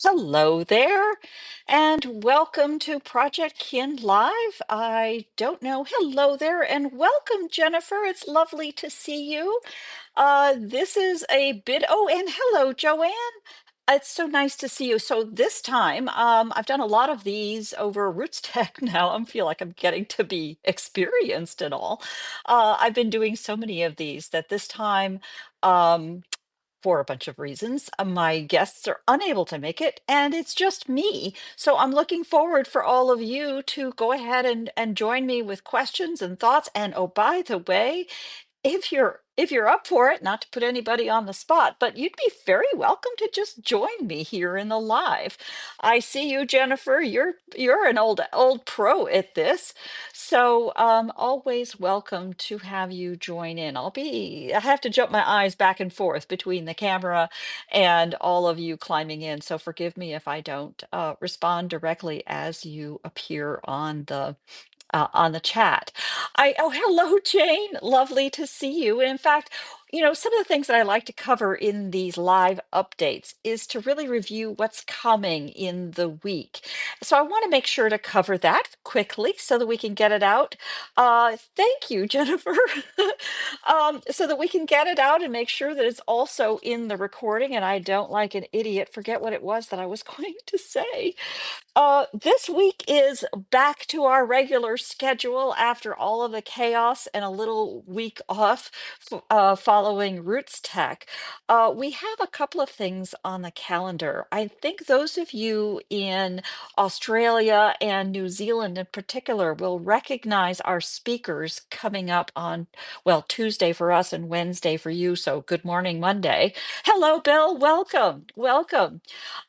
Hello there, and welcome to Projectkin Live. I don't know. Hello there, and welcome, Jennifer. It's lovely to see you. This is a bit. Oh, and hello, Joanne. It's so nice to see you. So this time, I've done a lot of these over Roots Tech now. I feel like I'm getting to be experienced and all. I've been doing so many of these that this time. Um, for a bunch of reasons. My guests are unable to make it, and it's just me. So I'm looking forward for all of you to go ahead and join me with questions and thoughts. And oh, by the way, if you're up for it, not to put anybody on the spot, but you'd be very welcome to just join me here in the live. I see you, Jennifer. You're an old pro at this, so always welcome to have you join in. I have to jump my eyes back and forth between the camera and all of you climbing in. So forgive me if I don't respond directly as you appear on the chat. Hello, Jane. Lovely to see you. And in fact, some of the things that I like to cover in these live updates is to really review what's coming in the week. So I want to make sure to cover that quickly so that we can get it out. Thank you, Jennifer. So that we can get it out and make sure that it's also in the recording. And I don't, like an idiot, forget what it was that I was going to say. This week is back to our regular schedule after all of the chaos and a little week off following Roots Tech. We have a couple of things on the calendar. I think those of you in Australia and New Zealand in particular will recognize our speakers coming up on, well, Tuesday for us and Wednesday for you. So good morning, Monday. Hello, Bill. Welcome. Welcome.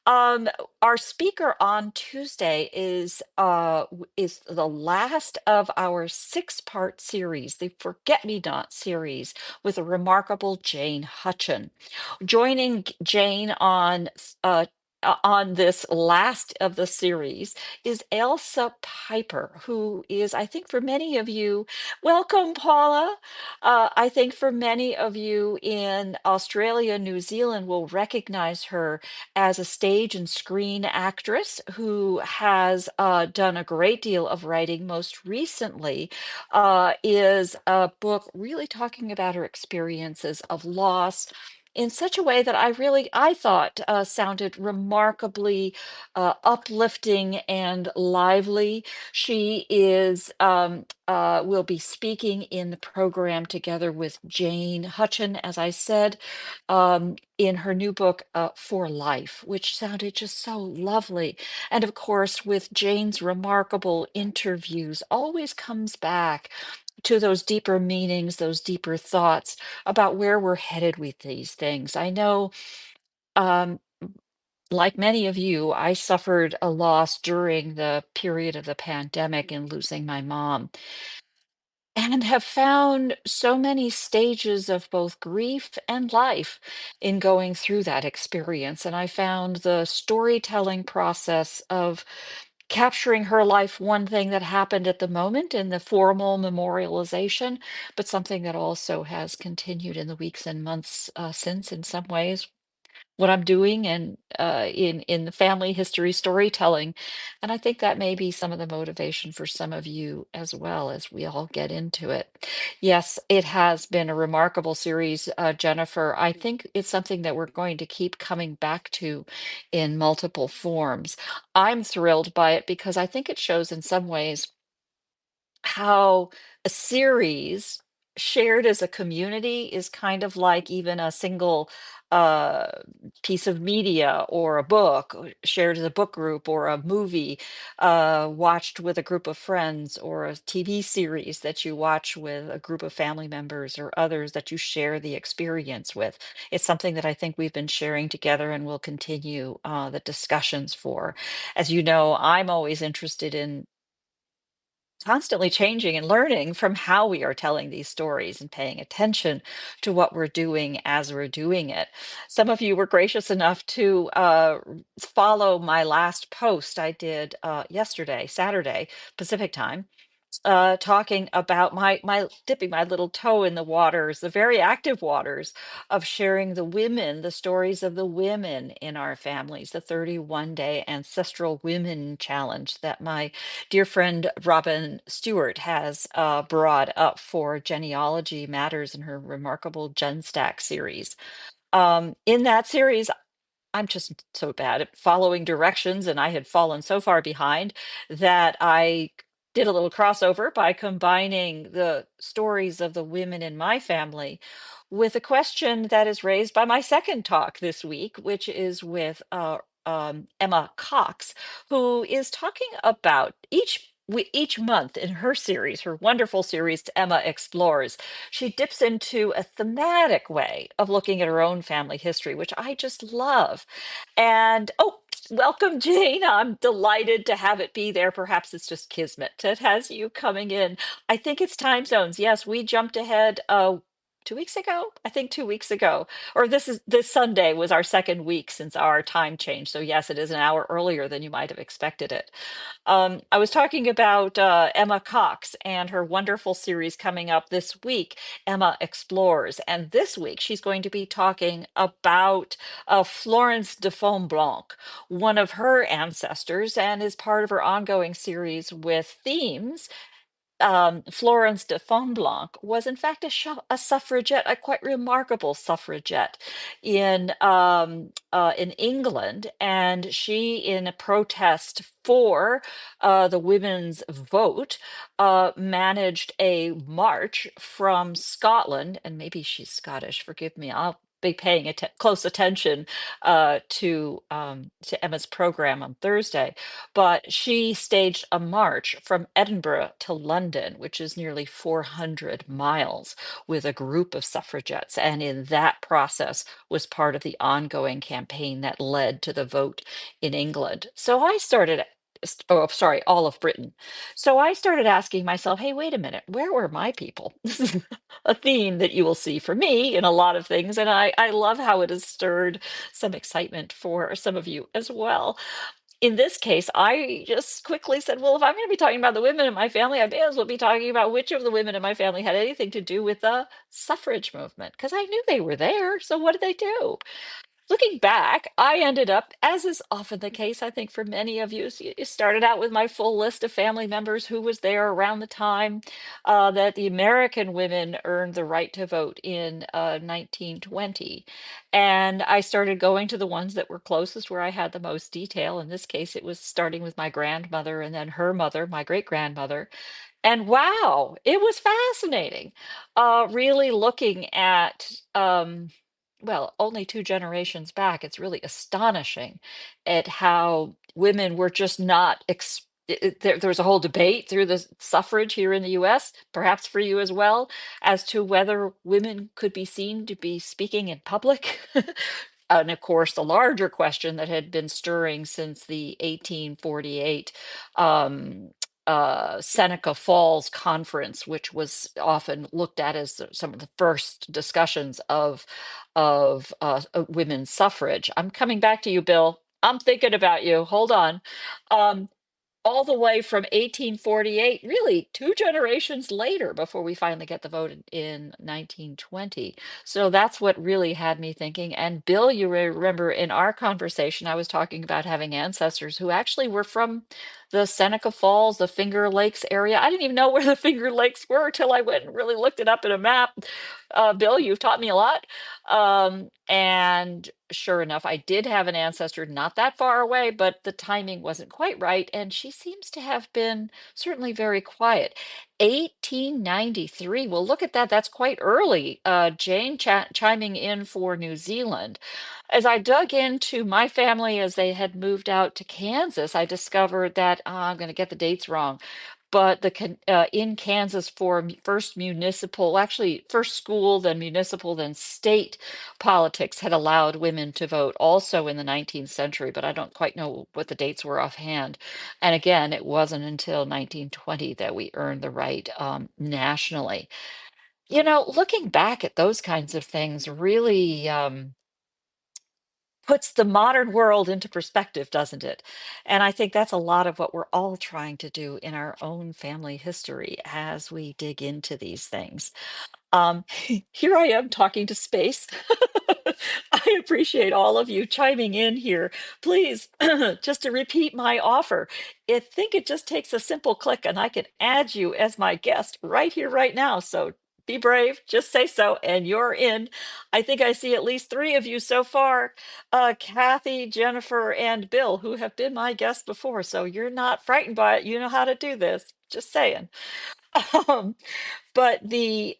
Um, our speaker on Tuesday is the last of our six-part series, the Forget Me Not series, with a remarkable Jane Hutchin. Joining Jane on this last of the series is Ailsa Piper, who is, I think, for many of you, welcome, Paula. I think for many of you in Australia, New Zealand will recognize her as a stage and screen actress who has done a great deal of writing. Most recently, is a book really talking about her experiences of loss in such a way that I thought sounded remarkably uplifting and lively. She will be speaking in the program together with Jane Hutchin, as I said, in her new book, For Life, which sounded just so lovely. And of course, with Jane's remarkable interviews, always comes back to those deeper meanings, those deeper thoughts about where we're headed with these things. I know, um, like many of you, I suffered a loss during the period of the pandemic in losing my mom, and have found so many stages of both grief and life in going through that experience. And I found the storytelling process of capturing her life one thing that happened at the moment in the formal memorialization, but something that also has continued in the weeks and months since, in some ways, what I'm doing and in the family history storytelling. And I think that may be some of the motivation for some of you as well as we all get into it. Yes, it has been a remarkable series, Jennifer. I think it's something that we're going to keep coming back to in multiple forms. I'm thrilled by it because I think it shows in some ways how a series shared as a community is kind of like even a single uh, piece of media or a book shared as a book group or a movie watched with a group of friends or a TV series that you watch with a group of family members or others that you share the experience with. It's something that I think we've been sharing together and will continue the discussions for. As you know, I'm always interested in constantly changing and learning from how we are telling these stories and paying attention to what we're doing as we're doing it. Some of you were gracious enough to follow my last post I did yesterday, Saturday, Pacific time. talking about my dipping my little toe in the waters, the very active waters of sharing the stories of the women in our families, the 31-day ancestral women challenge that my dear friend Robin Stewart has brought up for Genealogy Matters in her remarkable GenStack series. In that series, I'm just so bad at following directions, and I had fallen so far behind that I did a little crossover by combining the stories of the women in my family with a question that is raised by my second talk this week, which is with Emma Cox, who is talking about each month in her series, her wonderful series, Emma Explores. She dips into a thematic way of looking at her own family history, which I just love. And oh, welcome, Jane. I'm delighted to have it be there. Perhaps it's just kismet that has you coming in. I think it's time zones. Yes, we jumped ahead 2 weeks ago. I think 2 weeks ago. Or this Sunday was our second week since our time change. So yes, it is an hour earlier than you might have expected it. I was talking about Emma Cox and her wonderful series coming up this week, Emma Explores. And this week, she's going to be talking about Florence de Fonblanc, one of her ancestors, and is part of her ongoing series with themes. Florence de Fonblanc was in fact a suffragette, a quite remarkable suffragette in England, and she, in a protest for the women's vote, managed a march from Scotland, and maybe she's Scottish. Forgive me. I'll be paying close attention to Emma's program on Thursday, but she staged a march from Edinburgh to London, which is nearly 400 miles, with a group of suffragettes. And in that process was part of the ongoing campaign that led to the vote in England. So I started, oh, sorry, all of Britain. So I started asking myself, hey, wait a minute, where were my people? This is a theme that you will see for me in a lot of things. And I love how it has stirred some excitement for some of you as well. In this case, I just quickly said, well, if I'm going to be talking about the women in my family, I may as well be talking about which of the women in my family had anything to do with the suffrage movement, because I knew they were there. So what did they do? Looking back, I ended up, as is often the case, I think for many of you, you started out with my full list of family members who was there around the time that the American women earned the right to vote in 1920. And I started going to the ones that were closest, where I had the most detail. In this case, it was starting with my grandmother and then her mother, my great grandmother. And wow, it was fascinating. Really looking at, well, only two generations back, it's really astonishing at how women were just not. There was a whole debate through the suffrage here in the US, perhaps for you as well, as to whether women could be seen to be speaking in public. And of course, the larger question that had been stirring since the 1848 um, Seneca Falls Conference, which was often looked at as some of the first discussions of women's suffrage. I'm coming back to you, Bill. I'm thinking about you. Hold on. Um, all the way from 1848, really two generations later, before we finally get the vote in 1920. So that's what really had me thinking. And Bill, you remember in our conversation, I was talking about having ancestors who actually were from the Seneca Falls, the Finger Lakes area. I didn't even know where the Finger Lakes were till I went and really looked it up in a map. Bill, you've taught me a lot. And sure enough, I did have an ancestor not that far away, but the timing wasn't quite right. And she seems to have been certainly very quiet. 1893. Well, look at that. That's quite early. Jane chiming in for New Zealand. As I dug into my family as they had moved out to Kansas, I discovered that I'm going to get the dates wrong, but in Kansas for first municipal, actually first school, then municipal, then state politics had allowed women to vote also in the 19th century, but I don't quite know what the dates were offhand. And again, it wasn't until 1920 that we earned the right nationally. Looking back at those kinds of things really puts the modern world into perspective, doesn't it? And I think that's a lot of what we're all trying to do in our own family history as we dig into these things. Um, Here I am talking to space. I appreciate all of you chiming in here. Please, just to repeat my offer, I think it just takes a simple click and I can add you as my guest right here, right now. So be brave, just say so, and you're in. I think I see at least three of you so far, Kathy, Jennifer, and Bill, who have been my guests before. So you're not frightened by it. You know how to do this. Just saying. Um, but the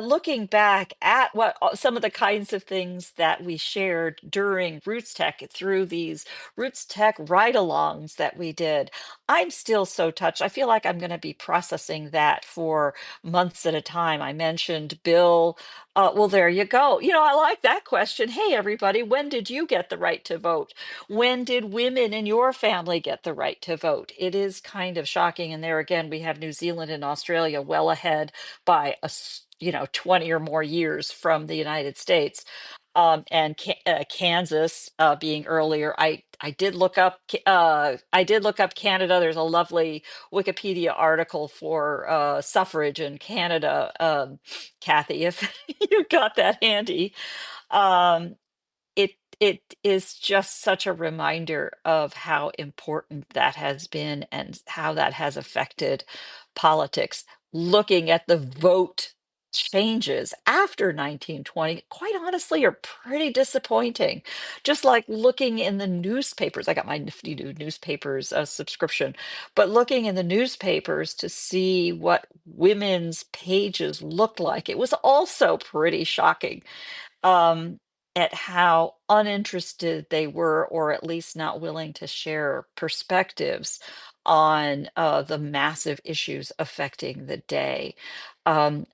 looking back at what some of the kinds of things that we shared during Roots Tech through these Roots Tech ride-alongs that we did, I'm still so touched. I feel like I'm going to be processing that for months at a time. I mentioned Bill. Well, there you go. I like that question. Hey, everybody, when did you get the right to vote? When did women in your family get the right to vote? It is kind of shocking. And there again, we have New Zealand and Australia well ahead by 20 or more years from the United States. And Kansas being earlier. I did look up Canada. There's a lovely Wikipedia article for suffrage in Canada, Kathy, if you got that handy. Um, it is just such a reminder of how important that has been and how that has affected politics. Looking at the vote changes after 1920, quite honestly, are pretty disappointing. Just like looking in the newspapers, I got my nifty new newspapers subscription, but looking in the newspapers to see what women's pages looked like, it was also pretty shocking, um, at how uninterested they were, or at least not willing to share perspectives on the massive issues affecting the day. Um,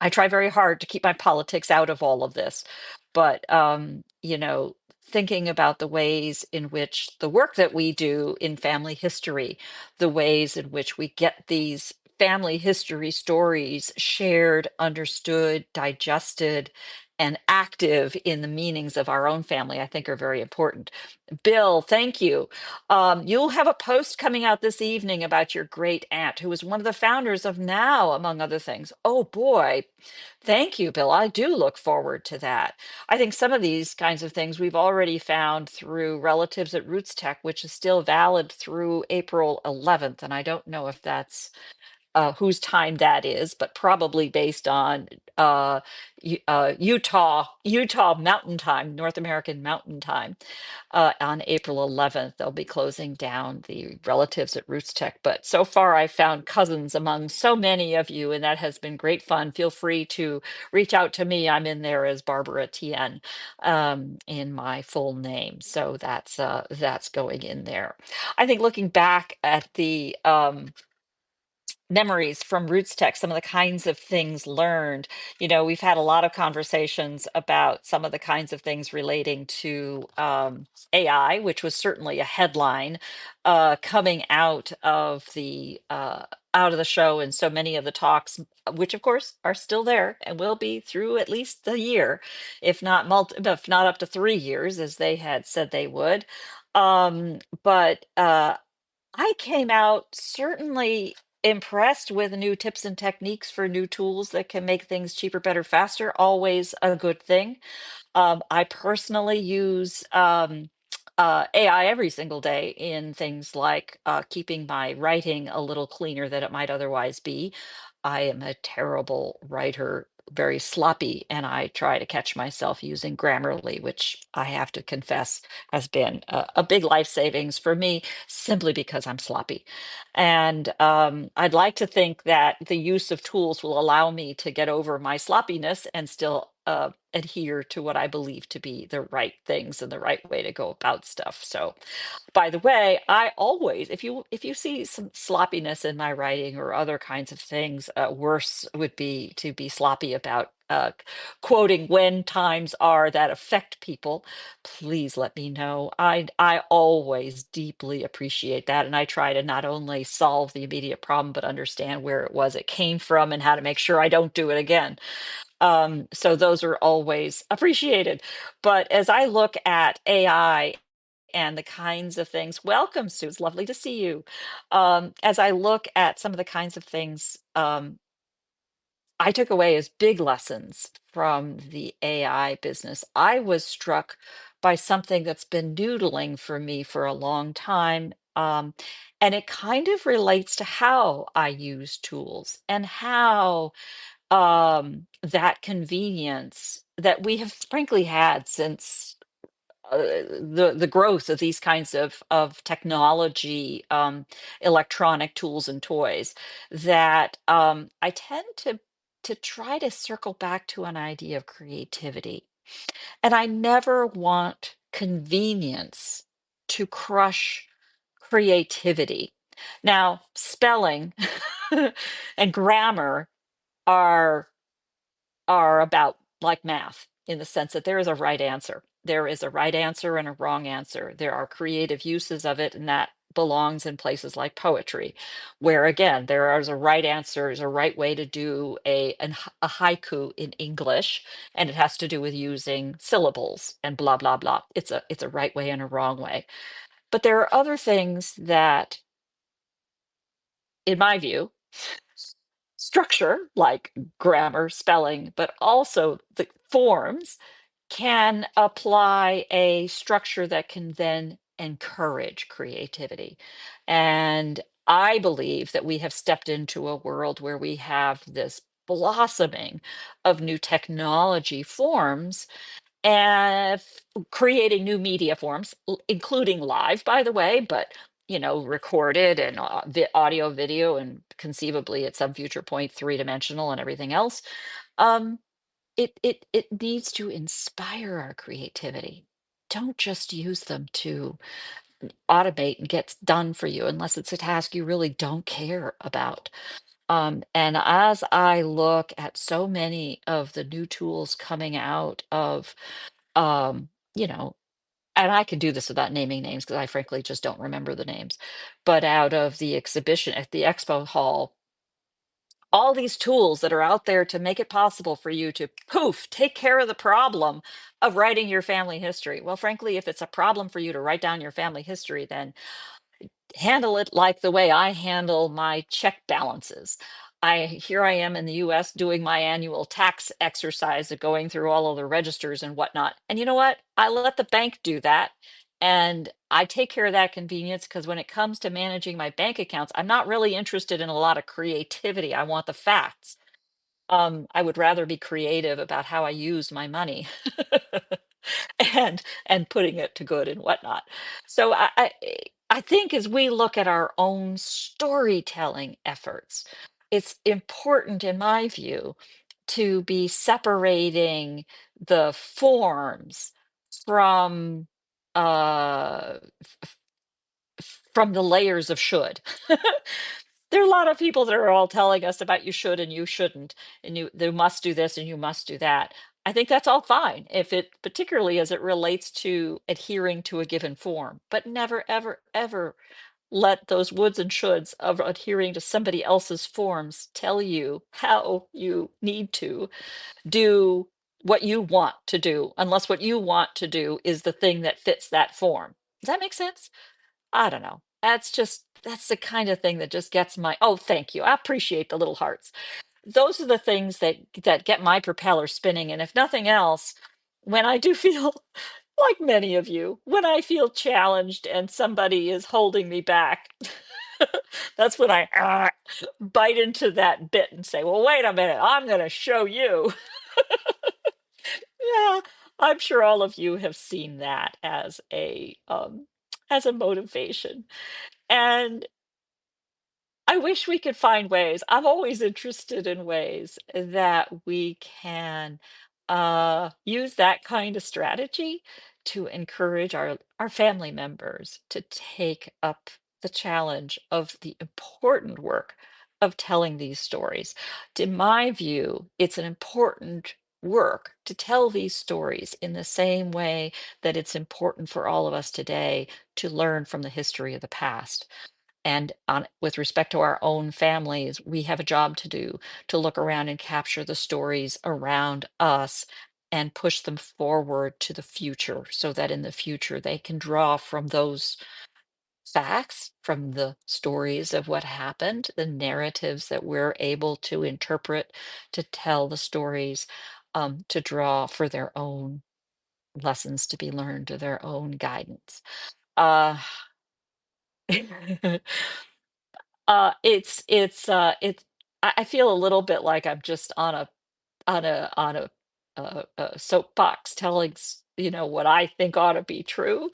I try very hard to keep my politics out of all of this, but thinking about the ways in which the work that we do in family history, the ways in which we get these family history stories shared, understood, digested, and active in the meanings of our own family, I think are very important. Bill, thank you. You'll have a post coming out this evening about your great aunt, who was one of the founders of Now, among other things. Oh boy. Thank you, Bill. I do look forward to that. I think some of these kinds of things we've already found through Relatives at Roots Tech, which is still valid through April 11th. And I don't know if that's whose time that is, but probably based on Utah Mountain Time, North American Mountain Time. On April 11th, they'll be closing down the Relatives at Roots Tech. But so far, I've found cousins among so many of you, and that has been great fun. Feel free to reach out to me. I'm in there as Barbara Tien, in my full name. So that's going in there. I think looking back at the memories from Roots Tech, some of the kinds of things learned. We've had a lot of conversations about some of the kinds of things relating to AI, which was certainly a headline coming out of the show, and so many of the talks, which of course are still there and will be through at least the year, if not up to 3 years, as they had said they would. But I came out certainly impressed with new tips and techniques for new tools that can make things cheaper, better, faster. Always a good thing. I personally use AI every single day in things like keeping my writing a little cleaner than it might otherwise be. I am a terrible writer, very sloppy, and I try to catch myself using Grammarly, which I have to confess has been a big life savings for me simply because I'm sloppy. And I'd like to think that the use of tools will allow me to get over my sloppiness and still adhere to what I believe to be the right things and the right way to go about stuff. So, by the way, I always, if you see some sloppiness in my writing or other kinds of things, worse would be to be sloppy about quoting when times are that affect people. Please let me know. I always deeply appreciate that, and I try to not only solve the immediate problem but understand where it was it came from and how to make sure I don't do it again. So those are always appreciated. But as I look at AI and the kinds of things, welcome, Sue. It's lovely to see you. As I look at some of the kinds of things I took away as big lessons from the AI business, I was struck by something that's been noodling for me for a long time. And it kind of relates to how I use tools and how that convenience that we have frankly had since the growth of these kinds of technology, electronic tools and toys, that I tend to try to circle back to an idea of creativity, and I never want convenience to crush creativity. Now, spelling and grammar are are about like math in the sense that there is a right answer. There is a right answer and a wrong answer. There are creative uses of it, and that belongs in places like poetry, where again, there is a right answer, there's a right way to do a haiku in English, and it has to do with using syllables and blah blah blah. It's a right way and a wrong way. But there are other things that, in my view, structure like grammar, spelling, but also the forms can apply a structure that can then encourage creativity. And I believe that we have stepped into a world where we have this blossoming of new technology forms and creating new media forms, including live, by the way, but recorded and audio, video, and conceivably at some future point, three-dimensional and everything else. Um, it needs to inspire our creativity. Don't just use them to automate and get done for you unless it's a task you really don't care about. And as I look at so many of the new tools coming out of, um, you know, and I can do this without naming names because I frankly just don't remember the names, but out of the exhibition at the expo hall, all these tools that are out there to make it possible for you to poof, take care of the problem of writing your family history. Well, frankly, if it's a problem for you to write down your family history, then handle it like the way I handle my check balances. I am in the US doing my annual tax exercise of going through all of the registers and whatnot. And you know what? I let the bank do that. And I take care of that convenience because when it comes to managing my bank accounts, I'm not really interested in a lot of creativity. I want the facts. I would rather be creative about how I use my money and putting it to good and whatnot. So I think as we look at our own storytelling efforts, it's important, in my view, to be separating the forms from uh from the layers of should. There are a lot of people that are all telling us about you should and you shouldn't, and you must do this and you must do that. I think that's all fine if it, particularly as it relates to adhering to a given form, but never, ever, ever let those woulds and shoulds of adhering to somebody else's forms tell you how you need to do what you want to do, unless what you want to do is the thing that fits that form. Does that make sense? I don't know. That's the kind of thing that just gets my, oh, thank you. I appreciate the little hearts. Those are the things that get my propeller spinning. And if nothing else, when I do feel like many of you, when I feel challenged and somebody is holding me back, that's when I bite into that bit and say, well, wait a minute, I'm going to show you. Yeah, I'm sure all of you have seen that as a motivation. And I wish we could find ways. I'm always interested in ways that we can use that kind of strategy to encourage our family members to take up the challenge of the important work of telling these stories. In my view, it's an important work to tell these stories in the same way that it's important for all of us today to learn from the history of the past. And on with respect to our own families, we have a job to do to look around and capture the stories around us and push them forward to the future so that in the future they can draw from those facts, from the stories of what happened, the narratives that we're able to interpret, to tell the stories, to draw for their own lessons to be learned or their own guidance. Uh, it's I feel a little bit like I'm just on a soapbox telling what I think ought to be true.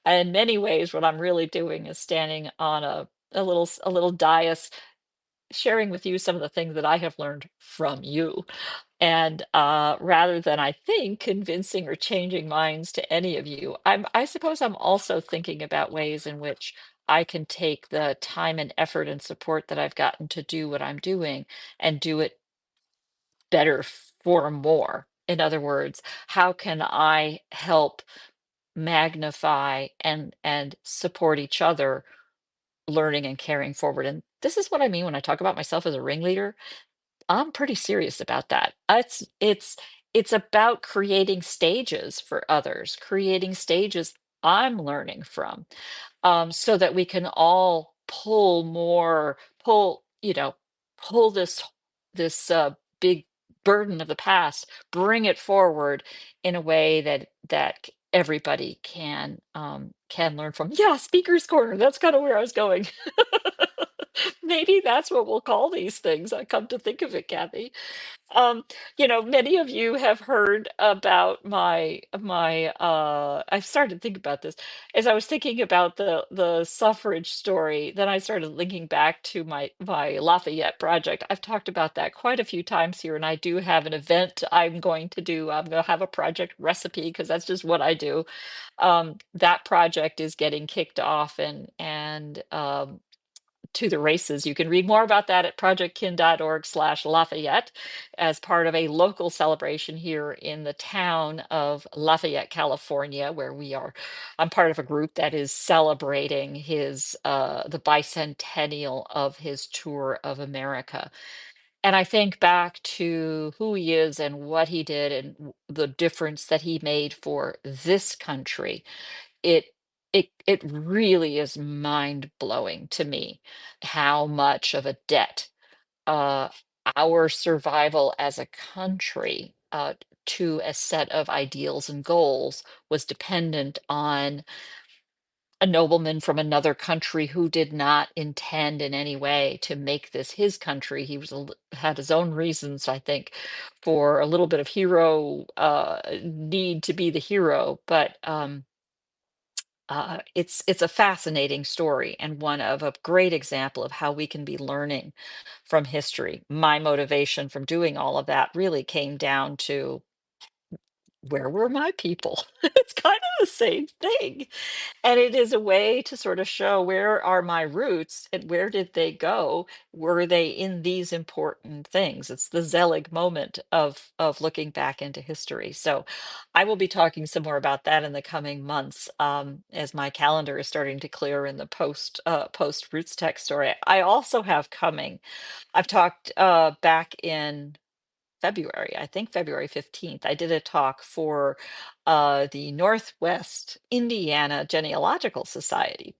In many ways, what I'm really doing is standing on a little dais, sharing with you some of the things that I have learned from you. And rather than, I think, convincing or changing minds to any of you, I suppose I'm also thinking about ways in which I can take the time and effort and support that I've gotten to do what I'm doing and do it better for more. In other words, how can I help magnify and support each other learning and carrying forward? And this is what I mean when I talk about myself as a ringleader. I'm pretty serious about that. It's about creating stages for others, creating stages I'm learning from, so that we can all pull this big burden of the past, bring it forward in a way that everybody can learn from. Yeah, speaker's corner. That's kind of where I was going. Maybe that's what we'll call these things. I come to think of it, Kathy. Um, Many of you have heard about I've started to think about this as I was thinking about the suffrage story. Then I started linking back to my Lafayette project. I've talked about that quite a few times here, and I do have an event I'm going to do. I'm going to have a project recipe because that's just what I do. That project is getting kicked off and to the races. You can read more about that at projectkin.org/Lafayette as part of a local celebration here in the town of Lafayette, California, where we are. I'm part of a group that is celebrating the bicentennial of his tour of America. And I think back to who he is and what he did and the difference that he made for this country. It it it really is mind-blowing to me how much of a debt uh our survival as a country to a set of ideals and goals was dependent on a nobleman from another country who did not intend in any way to make this his country. He had his own reasons, I think, for a little bit of hero need to be the hero, but it's a fascinating story and one of a great example of how we can be learning from history. My motivation from doing all of that really came down to where were my people? It's kind of the same thing. And it is a way to sort of show where are my roots and where did they go? Were they in these important things? It's the Zelig moment of looking back into history. So I will be talking some more about that in the coming months, as my calendar is starting to clear in the post Roots Tech story. I also have coming. I've talked back in February, I think February 15th, I did a talk for the Northwest Indiana Genealogical Society,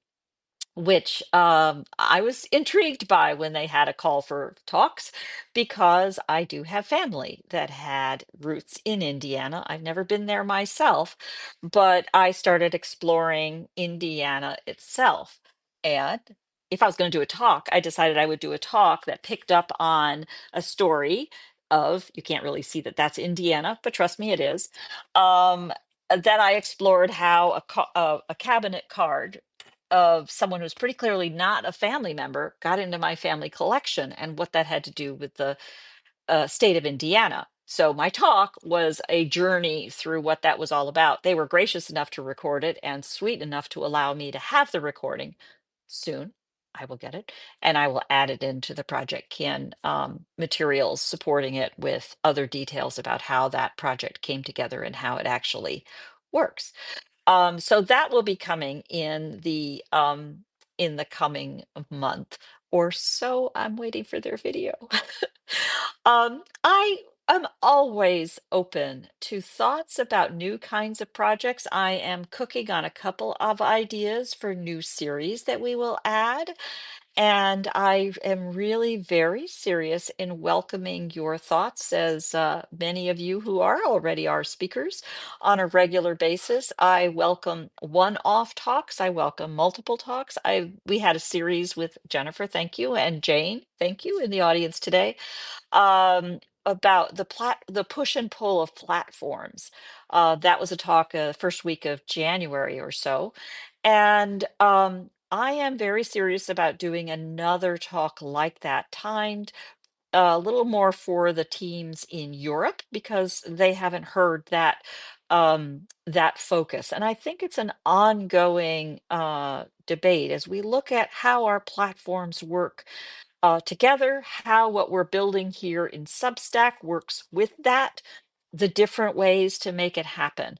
which I was intrigued by when they had a call for talks because I do have family that had roots in Indiana. I've never been there myself, but I started exploring Indiana itself. And if I was going to do a talk, I decided I would do a talk that picked up on a story of, you can't really see that that's Indiana, but trust me, it is. Um, then I explored how a cabinet card of someone who's pretty clearly not a family member got into my family collection and what that had to do with the state of Indiana. So my talk was a journey through what that was all about. They were gracious enough to record it and sweet enough to allow me to have the recording soon. I will get it and I will add it into the Project Kin materials, supporting it with other details about how that project came together and how it actually works. So that will be coming in the in the coming month or so. I'm waiting for their video. I am always open to thoughts about new kinds of projects. I am cooking on a couple of ideas for new series that we will add. And I am really very serious in welcoming your thoughts, as many of you who are already our speakers on a regular basis. I welcome one-off talks. I welcome multiple talks. We had a series with Jennifer, thank you, and Jane, thank you, in the audience today, about the push and pull of platforms. That was a talk first week of January or so. And I am very serious about doing another talk like that, timed a little more for the teams in Europe because they haven't heard that focus. And I think it's an ongoing debate as we look at how our platforms work together, how what we're building here in Substack works with that, the different ways to make it happen.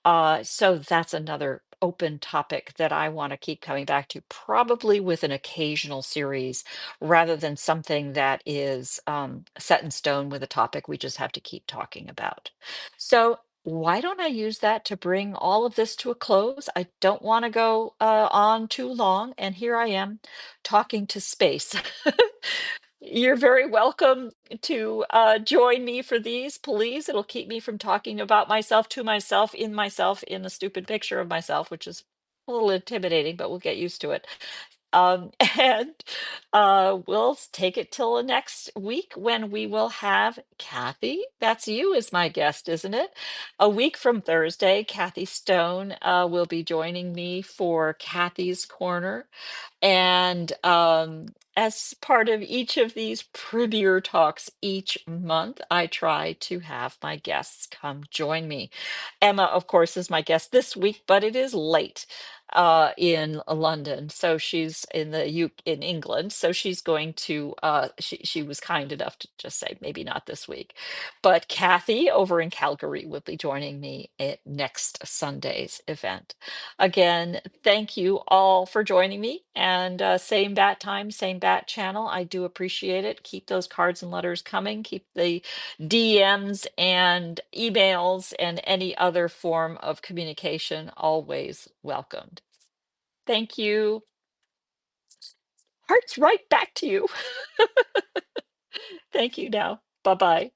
So that's another open topic that I want to keep coming back to, probably with an occasional series rather than something that is set in stone with a topic we just have to keep talking about. So why don't I use that to bring all of this to a close? I don't want to go on too long, and here I am talking to space. You're very welcome to join me for these, please. It'll keep me from talking about myself, to myself, in a stupid picture of myself, which is a little intimidating, but we'll get used to it. And we'll take it till the next week when we will have Kathy. That's you as my guest, isn't it? A week from Thursday, Kathy Stone will be joining me for Kathy's Corner. And as part of each of these premier talks each month, I try to have my guests come join me. Emma, of course, is my guest this week, but it is late in London, so she's in England, so she's going to she was kind enough to just say maybe not this week, but Kathy over in Calgary will be joining me at next Sunday's event. Again, thank you all for joining me, and same bat time, same bat channel. I do appreciate it. Keep those cards and letters coming. Keep the DMs and emails and any other form of communication always welcomed. Thank you. Hearts right back to you. Thank you now. Bye bye.